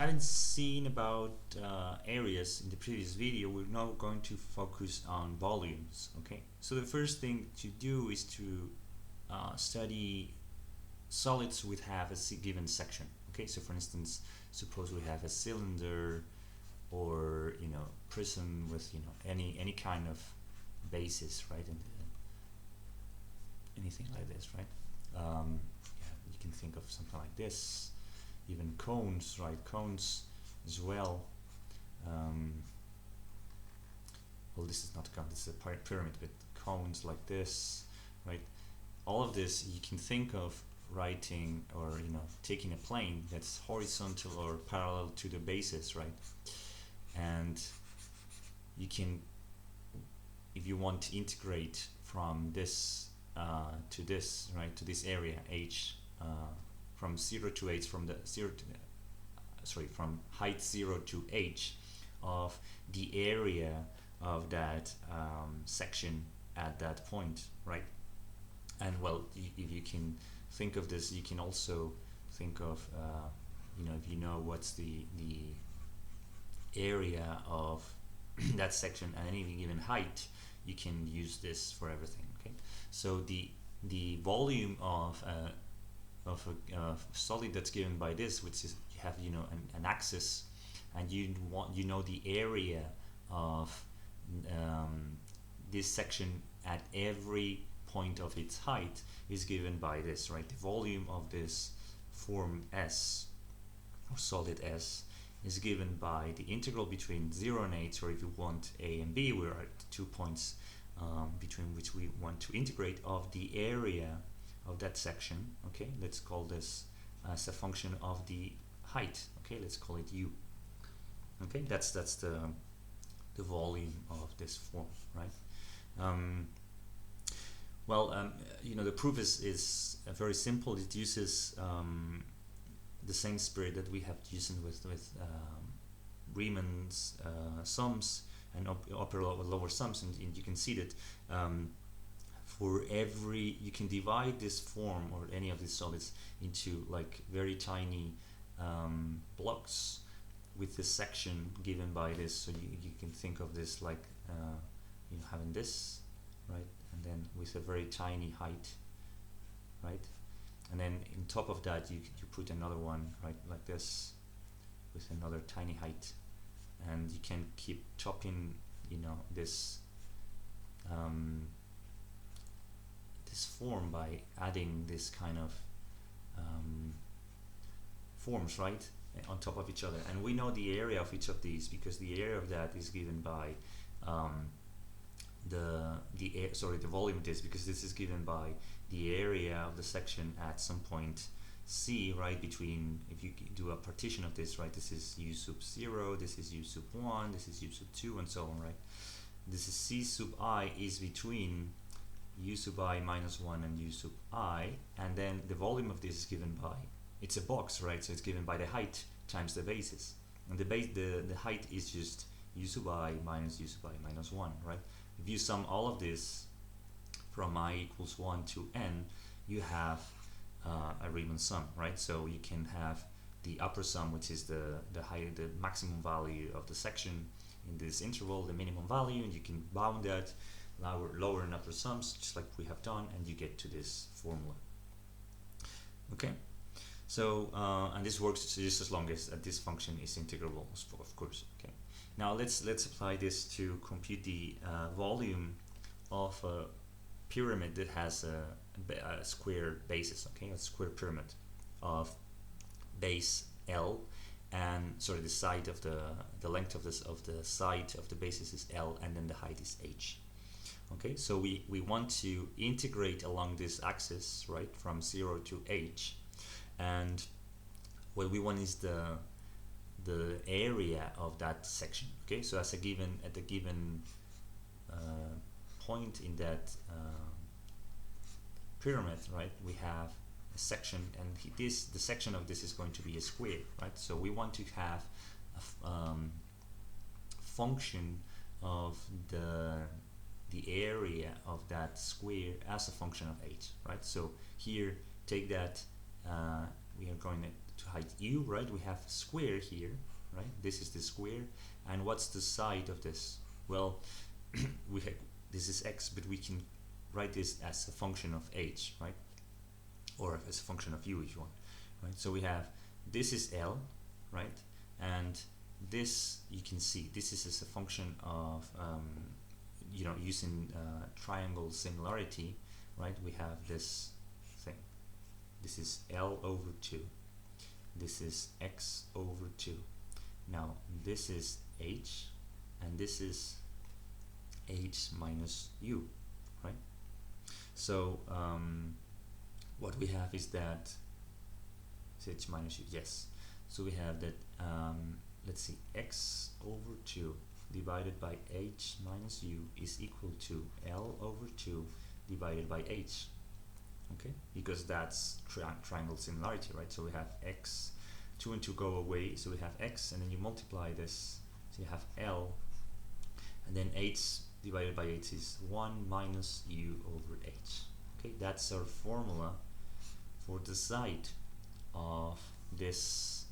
Having seen about areas in the previous video, we're now going to focus on volumes. Okay, so the first thing to do is to study solids which have a given section. Okay, so for instance, suppose we have a cylinder or prism with any kind of basis, right? And anything like this, right? Yeah, you can think of something like this. Even cones, right? Cones as well. Um, well, this is not a cone, this is a pyramid, but cones like this, right? All of this you can think of writing or taking a plane that's horizontal or parallel to the basis, right? And you can, if you want to integrate from this to this, right, to this area h, from 0 to h, from the 0 to from height 0 to h of the area of that section at that point, right? And well, if you can think of this, you can also think of if you know what's the area of that section at any given height, you can use this for everything. Okay, so the volume of a solid that's given by this, which is you have an axis, and you know the area of this section at every point of its height is given by this, right? The volume of this form S, or solid S, is given by the integral between 0 and h, or if you want a and b, we're at 2 points between which we want to integrate, of the area of that section. Okay, let's call this as a function of the height. Okay, let's call it u. Okay, that's the volume of this form, right? The proof is very simple. It uses the same spirit that we have used with Riemann's sums and upper lower sums, and you can see that for every, you can divide this form or any of these solids into like very tiny blocks with this section given by this. So you can think of this like having this, right, and then with a very tiny height, right, and then in top of that you put another one, right, like this, with another tiny height, and you can keep topping this this form by adding this kind of forms, right, on top of each other. And we know the area of each of these because the area of that is given by the volume of this, because this is given by the area of the section at some point C, right, between, if you do a partition of this, right, this is u sub 0, this is u sub 1, this is u sub 2, and so on, right? This is C sub I is between u sub I minus 1 and u sub I, and then the volume of this is given by, it's a box, right, so it's given by the height times the basis, and the height is just u sub I minus u sub I minus 1, right? If you sum all of this from I equals 1 to n, you have a Riemann sum, right? So you can have the upper sum, which is the maximum value of the section in this interval, the minimum value, and you can bound that lower and upper sums, just like we have done, and you get to this formula. Okay, so and this works just as long as this function is integrable, of course. Okay, now let's apply this to compute the volume of a pyramid that has a square basis. Okay, a square pyramid of base L, and sorry, the side of the length of this of the side of the basis is L, and then the height is h. Okay, so we want to integrate along this axis, right, from 0 to h, and what we want is the area of that section. Okay, so at the given point in that pyramid, right, we have a section, and the section of this is going to be a square, right? So we want to have a function of the area of that square as a function of h, right? So here, take that, we are going to to height u, right? We have a square here, right? This is the square, and what's the side of this? Well, we have, this is x, but we can write this as a function of h, right? Or as a function of u if you want, right? So we have, this is L, right? And this, you can see, this is as a function of, you know, using triangle similarity, right? We have this thing. This is L over 2. This is x over 2. Now, this is h, and this is h minus u, right? So, what we have is that, is h minus u, yes. So we have that, let's see, x over 2 divided by h minus u is equal to L over 2 divided by h, okay? Because that's triangle similarity, right? So we have x, 2 and 2 go away, so we have x, and then you multiply this, so you have L, and then h divided by h is 1 minus u over h, okay? That's our formula for the side of this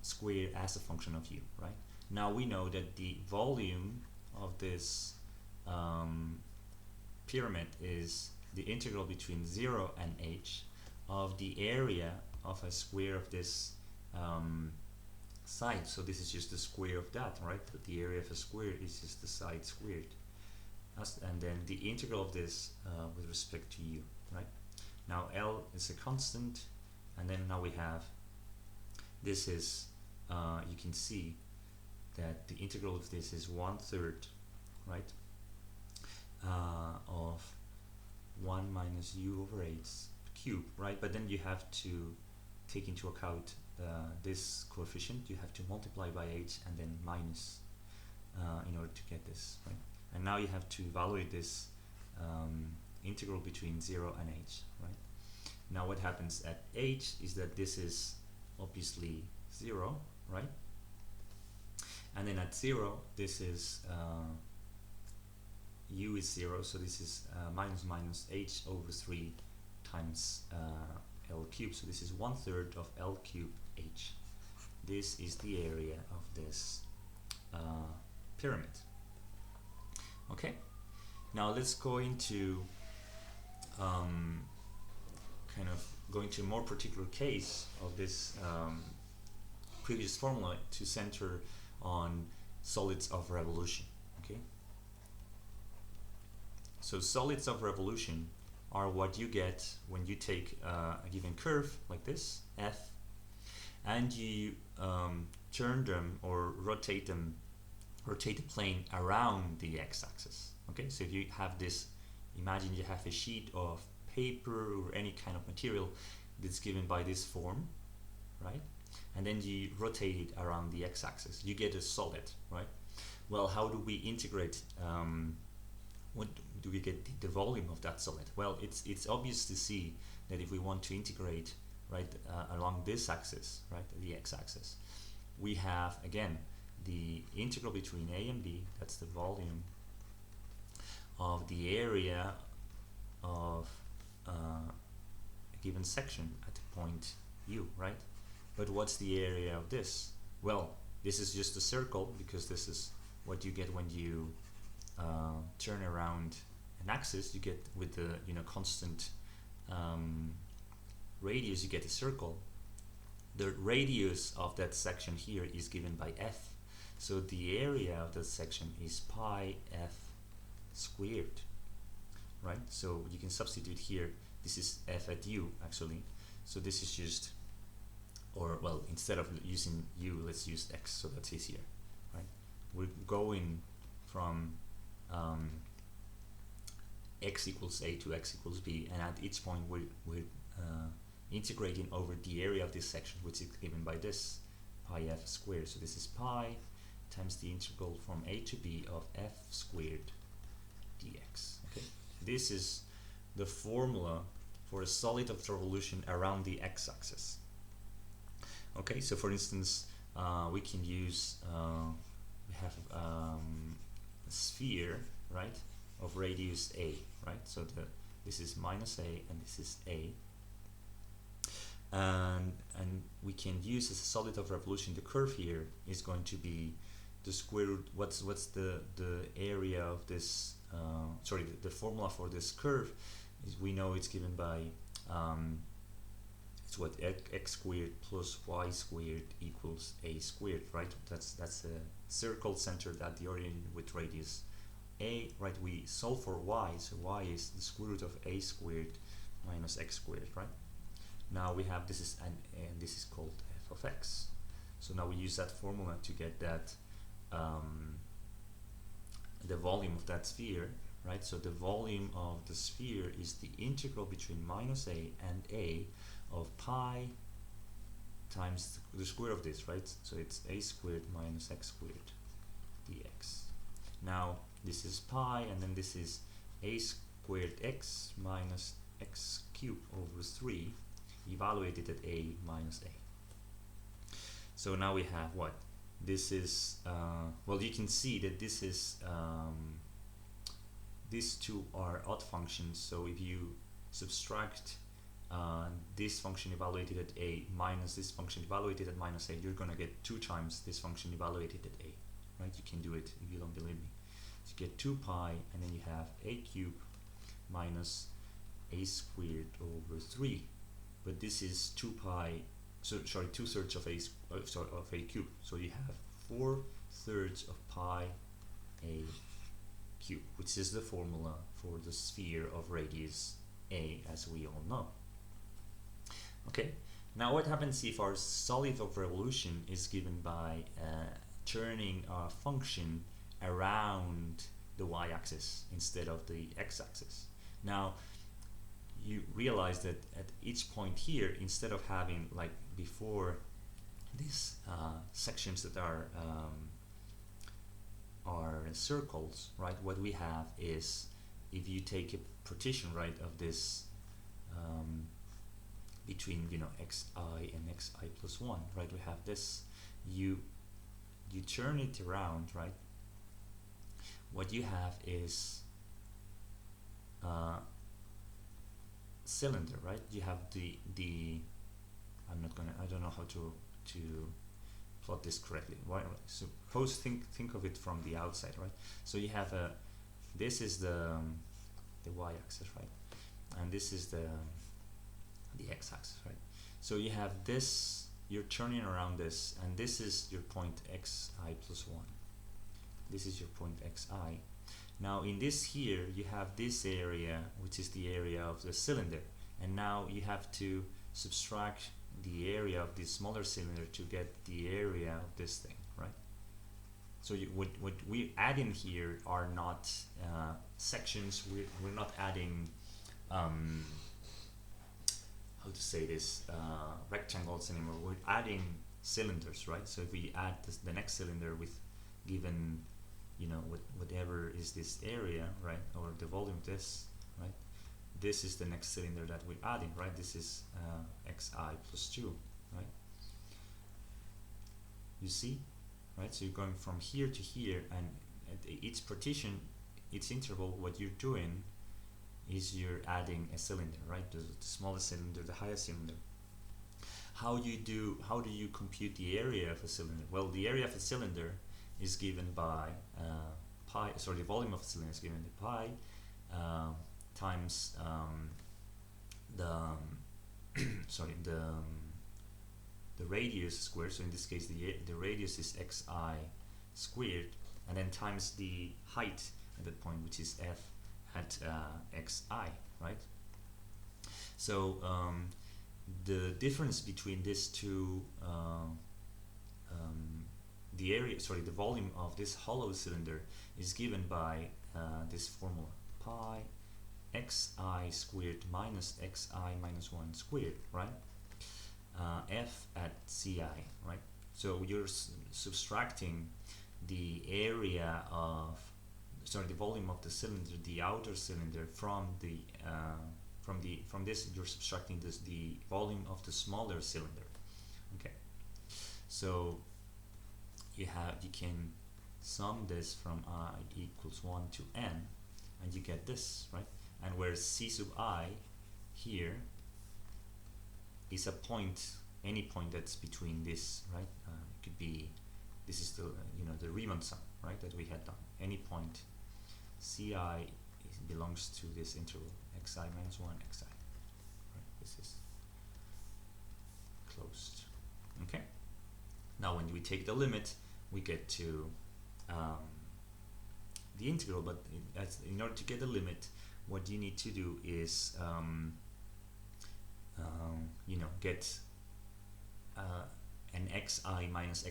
square as a function of u, right? Now we know that the volume of this pyramid is the integral between 0 and h of the area of a square of this side. So this is just the square of that, right? The area of a square is just the side squared. And then the integral of this with respect to u, right? Now L is a constant, and then now we have, this is, you can see that the integral of this is 1/3, right, of 1 minus u over h cubed, right? But then you have to take into account this coefficient. You have to multiply by h and then minus in order to get this, right? And now you have to evaluate this integral between 0 and h, right? Now what happens at h is that this is obviously 0, right? And then at 0, this is u is 0, so this is minus h over 3 times L cubed. So this is 1/3 of L cubed h. This is the area of this pyramid. Okay, now let's go into kind of going to a more particular case of this previous formula to center on solids of revolution. Okay, so solids of revolution are what you get when you take a given curve like this, f, and you turn them or rotate the plane around the x-axis. Okay, so if you have this, imagine you have a sheet of paper or any kind of material that's given by this form, right? And then you rotate it around the x-axis, you get a solid, right? Well, how do we integrate, what do we get the volume of that solid? Well, it's obvious to see that if we want to integrate, right, along this axis, right, the x-axis, we have, again, the integral between a and b, that's the volume of the area of a given section at the point u, right? But what's the area of this? Well, this is just a circle, because this is what you get when you turn around an axis. You get, with the constant radius, you get a circle. The radius of that section here is given by f, so the area of that section is pi f squared, right? So you can substitute here, this is f at u actually, so this is just, or well, instead of using u, let's use x, so that's easier, right? We're going from x equals a to x equals b, and at each point we're integrating over the area of this section, which is given by this pi f squared. So this is pi times the integral from a to b of f squared dx. Okay, this is the formula for a solid of revolution around the x-axis. Okay, so for instance, we can use, we have a sphere, right, of radius a, right? So this is minus a and this is a. and we can use as a solid of revolution. The curve here is going to be the square root. What's the area of this? Sorry, the formula for this curve is, we know it's given by it's what, x squared plus y squared equals a squared, right? That's a circle centered at the origin with radius a, right? We solve for y, so y is the square root of a squared minus x squared, right? Now we have this is and this is called f of x. So now we use that formula to get that the volume of that sphere, right? So the volume of the sphere is the integral between minus a and a of pi times the square of this, right? So it's a squared minus x squared dx. Now this is pi, and then this is a squared x minus x cubed over 3 evaluated at a minus a. So now we have what? This is, well, you can see that this is, these two are odd functions, so if you subtract this function evaluated at a minus this function evaluated at minus a, you're gonna get 2 times this function evaluated at a, right? You can do it if you don't believe me. So you get 2 pi, and then you have a cubed minus a squared over 3, but this is 2 pi, so sorry, 2/3 of a of a cube, so you have 4/3 of pi a cube, which is the formula for the sphere of radius a, as we all know. Okay, now what happens if our solid of revolution is given by turning our function around the y-axis instead of the x-axis? Now you realize that at each point here, instead of having, like before, these sections that are circles, right? What we have is, if you take a partition, right, of this between, you know, xi and xi plus 1, right? We have this. You turn it around, right? What you have is cylinder, right? You have the I don't know how to plot this correctly. Why? Suppose think of it from the outside, right? So you have this is the y-axis, right? And this is the x-axis, right? So you have this, you're turning around this, and this is your point xi plus 1. This is your point xi. Now in this here, you have this area, which is the area of the cylinder, and now you have to subtract the area of this smaller cylinder to get the area of this thing, right? So what we add in here are not sections. We're not adding how to say this, rectangles anymore. We're adding cylinders, right? So if we add the next cylinder with given, you know, whatever is this area, right, or the volume of this, right, this is the next cylinder that we're adding, right? This is xi plus 2, right? You see, right? So you're going from here to here, and at each partition, each interval, what you're doing is you're adding a cylinder, right? The smallest cylinder, the highest cylinder. How do you compute the area of a cylinder? Well, the area of a cylinder is given by pi. Sorry, the volume of a cylinder is given by pi times the radius squared. So in this case, the radius is xi squared, and then times the height at that point, which is f at xi, right? So the difference between these two, the volume of this hollow cylinder is given by this formula, pi xi squared minus xi minus 1 squared, right? F at ci, right? So you're subtracting the area of, sorry, the volume of the cylinder, the outer cylinder, from this, you're subtracting the volume of the smaller cylinder. Okay, so you can sum this from I equals 1 to n, and you get this, right? And where c sub I here is a point, any point that's between this, right? It could be, this is the the Riemann sum, right, that we had done. Any point ci belongs to this interval xi minus 1 xi, right? This is closed. Okay, now when we take the limit, we get to the integral, but in order to get the limit, what you need to do is get an xi minus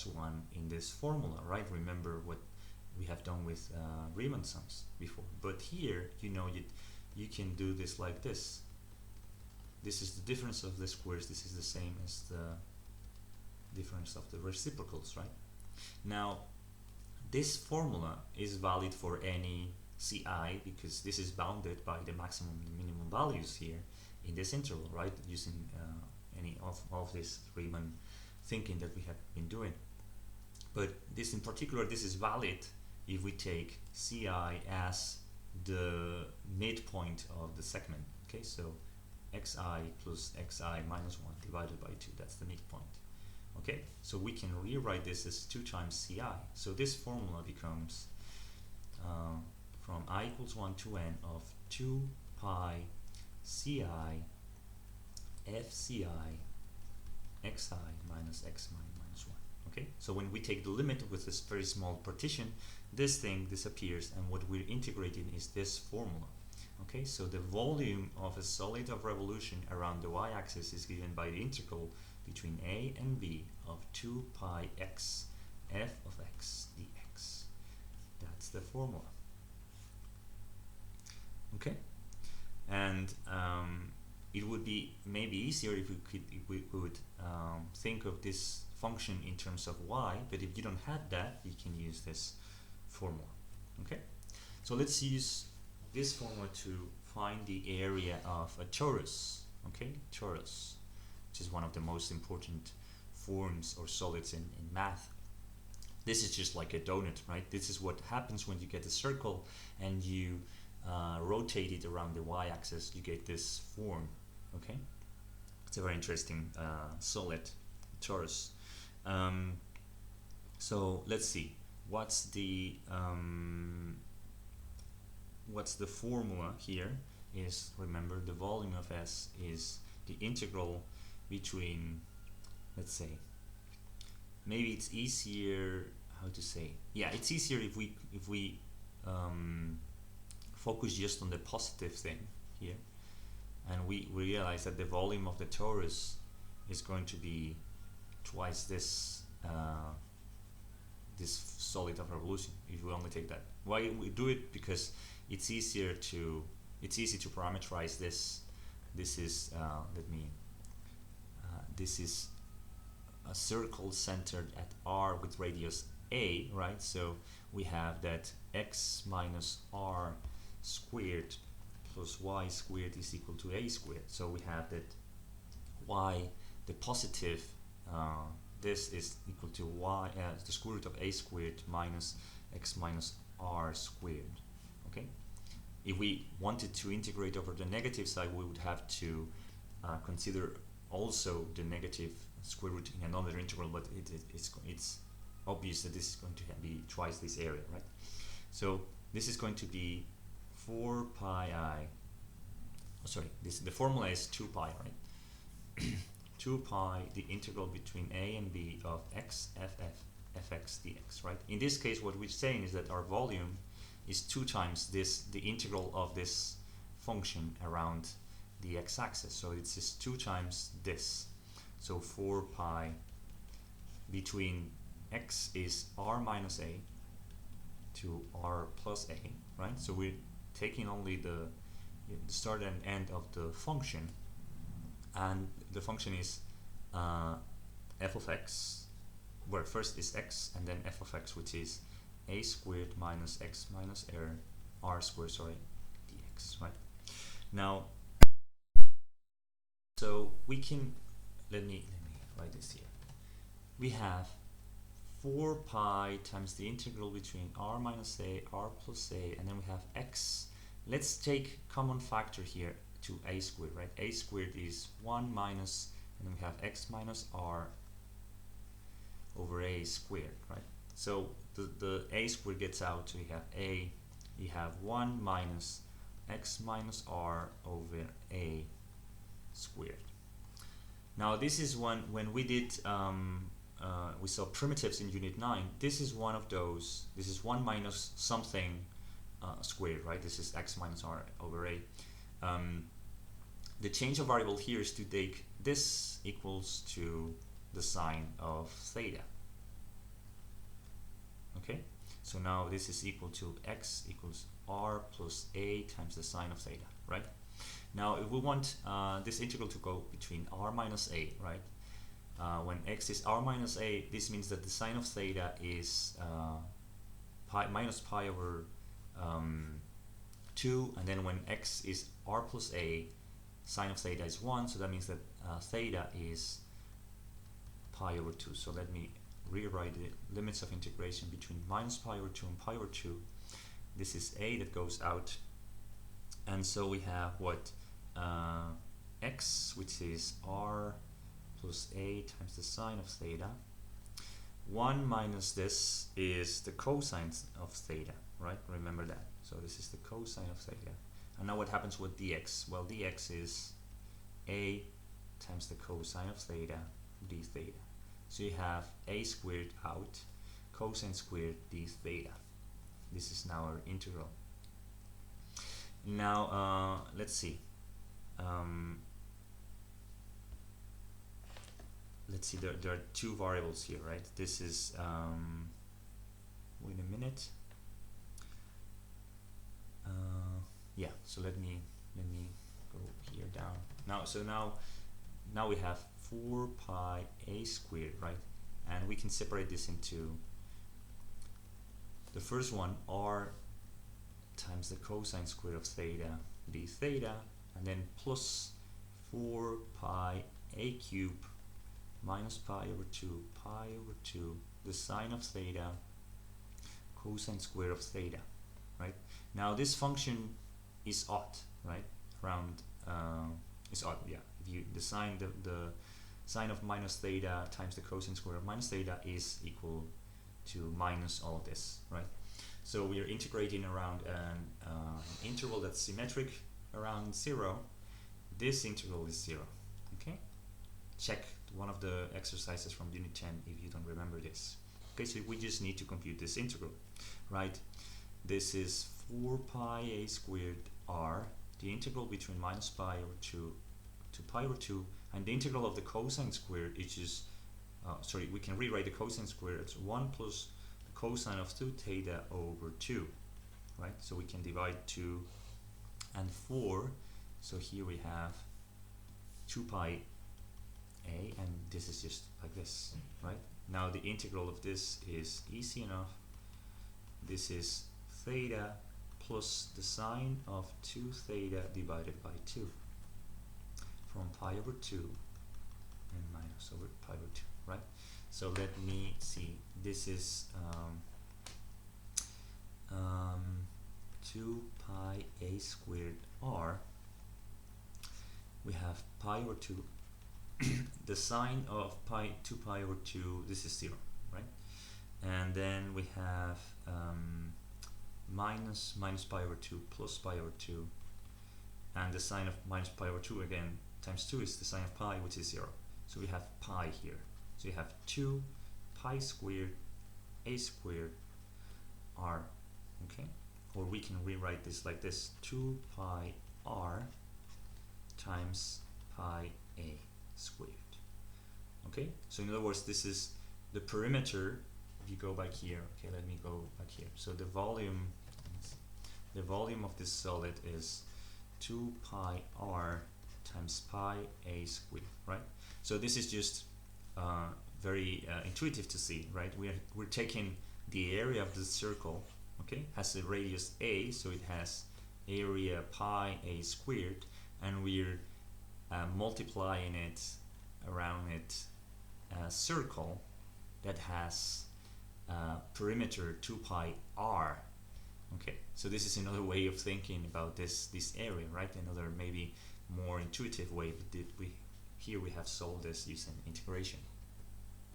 1 in this formula, right? Remember what we have done with Riemann sums before. But here, you can do this like this. This is the difference of the squares. This is the same as the difference of the reciprocals, right? Now, this formula is valid for any ci, because this is bounded by the maximum and minimum values here in this interval, right? Using any of this Riemann thinking that we have been doing. But this in particular, this is valid if we take ci as the midpoint of the segment. Okay, so xi plus xi minus 1 divided by 2, that's the midpoint. Okay, so we can rewrite this as 2 times ci. So this formula becomes from I equals 1 to n of 2 pi ci fci xi minus x minus 1. Okay, so when we take the limit with this very small partition, this thing disappears, and what we're integrating is this formula. Okay, so the volume of a solid of revolution around the y-axis is given by the integral between a and b of 2 pi x f of x dx. That's the formula. Okay, and it would be maybe easier if we would think of this function in terms of y, but if you don't have that, you can use this formula. Okay, so let's use this formula to find the area of a torus. Okay, torus, which is one of the most important forms or solids in math. This is just like a donut, right? This is what happens when you get a circle and you rotate it around the y-axis, you get this form. Okay, it's a very interesting solid torus. So let's see, what's the formula here is, remember, the volume of S is the integral between, let's say, maybe it's easier, how to say, yeah, it's easier if we focus just on the positive thing here, and we realize that the volume of the torus is going to be twice this this solid of revolution if we only take that. Why we do it? Because it's easy to parameterize this. This is this is a circle centered at r with radius a, right? So we have that x minus r squared plus y squared is equal to a squared. So we have that y, the positive, this is equal to y, the square root of a squared minus x minus r squared. Okay, if we wanted to integrate over the negative side, we would have to consider also the negative square root in another integral, but it's obvious that this is going to be twice this area, right? So this is going to be 4 pi I, oh, sorry, the formula is 2 pi, right? 2 pi, the integral between a and b of x fx dx, right? In this case, what we're saying is that our volume is 2 times the integral of this function around the x-axis. So it's just 2 times this. So 4 pi between x is r minus a to r plus a, right? So we're taking only the start and end of the function, and the function is f of x, where first is x and then f of x, which is a squared minus x minus r squared, sorry, dx, right? Now, so we can, let me write this here. We have 4 pi times the integral between r minus a, r plus a, and then we have x. Let's take common factor here to a squared, right? A squared is 1 minus, and then we have x minus r over a squared, right? So the a squared gets out, so you have 1 minus x minus r over a squared. Now this is when we did we saw primitives in unit 9. This is one of those. This is 1 minus something squared, right? This is x minus r over a. The change of variable here is to take this equals to the sine of theta. Okay, so now this is equal to x equals r plus a times the sine of theta, right? Now if we want this integral to go between r minus a, right? When x is r minus a, this means that the sine of theta is pi minus pi over 2, and then when x is r plus a, sine of theta is 1, so that means that theta is pi over 2. So let me rewrite the limits of integration between minus pi over 2 and pi over 2. This is a that goes out, and so we have what x, which is r plus a times the sine of theta. 1 minus this is the cosine of theta, right? Remember that. So this is the cosine of theta. And now what happens with dx? Well, dx is a times the cosine of theta d theta. So you have a squared out, cosine squared d theta. This is now our integral. Now let's see. Let's see. There are two variables here, right? This is wait a minute. Yeah. So let me go here down. Now we have 4 pi a squared, right? And we can separate this into the first one, r times the cosine square of theta d theta, and then plus 4 pi a cubed minus pi over 2 the sine of theta cosine square of theta, right? Now this function is odd, right? Around is odd, yeah. If you the sine of minus theta times the cosine square of minus theta is equal to minus all of this, right? So we are integrating around an interval that's symmetric around 0. This integral is 0. Okay, check one of the exercises from unit 10 if you don't remember this. Okay, so we just need to compute this integral, right? This is 4 pi a squared r, the integral between minus pi over 2 to pi over 2, and the integral of the cosine squared, which is sorry, we can rewrite the cosine squared as 1 plus the cosine of 2 theta over 2, right? So we can divide 2 and 4. So here we have 2 pi a, and this is just like this, right? Now the integral of this is easy enough. This is theta plus the sine of 2 theta divided by 2 from pi over 2 and minus over pi over 2, right? So let me see. This is 2 pi a squared r. We have pi over 2. The sine of 2 pi over 2, this is 0, right? And then we have minus pi over 2 plus pi over 2, and the sine of minus pi over 2 again times 2 is the sine of pi, which is 0. So we have pi here. So you have 2 pi squared a squared r, okay? Or we can rewrite this like this: 2 pi r times pi a squared. Okay, so in other words, this is the perimeter. If you go back here, okay, let me go back here. So the volume of this solid is 2 pi r times pi a squared, right? So this is just very intuitive to see, right? We're taking the area of the circle, okay, has a radius a, so it has area pi a squared, and we're multiplying it around it a circle that has perimeter 2 pi r. Okay, so this is another way of thinking about this area, right? Another maybe more intuitive way. We here we have solved this using integration.